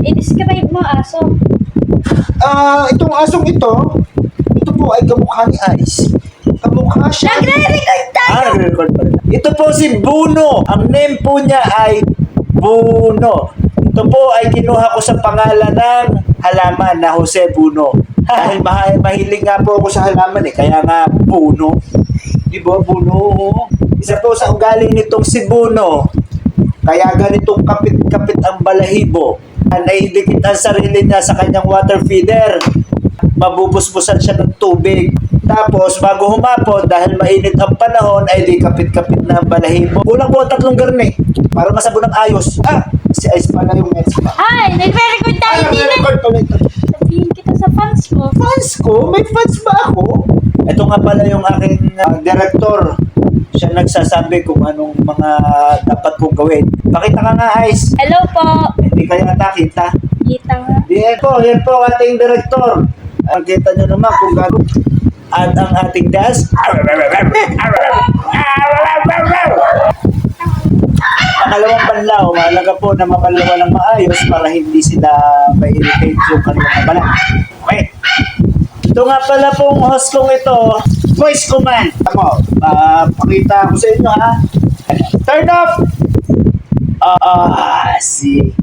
I-describe mo aso. Itong asong ito po ay kamukha ni Ice. Kamukha siya. Nagre-record tayo! Nagre-record pa rin. Ito po si Buno. Ang name po niya ay Buno. Ito po ay kinuha ko sa pangalan ng halaman na Jose Buno. Dahil mahilig nga po ako sa halaman kaya nga Buno. Di ba, Buno? Isa po sa ugali nitong si Buno. Kaya ganitong kapit-kapit ang balahibo. Naidikit ang sarili niya sa kanyang water feeder. Mabubusbusan siya ng tubig. Tapos, bago humapon, dahil mainit ang panahon, ay di kapit-kapit na ang balahibo. Kulang po 3 garne para masabon ng ayos. Si Ice pala yung Mexica. Ay, nagre-record tayo din. Nagre-record pala ito. Sabihin kita sa fans mo. Fans ko? May fans ba ako? Ito nga pala yung aking director. Siya nagsasabi kung anong mga dapat kong gawin. Pakita ka nga, Ice. Hello po. Hindi ka yata kita. Kita nga. Yan po ang ating director. Kita nyo naman kung gano'n. At ang ating das. Pangalawang banlaw, mahalaga po na mapalawa ng maayos para hindi sila ma-irritate yung kanilang balat. Okay. Ito nga pala pong host kong ito, voice command. Pakita ko sa inyo ha. Turn off! Si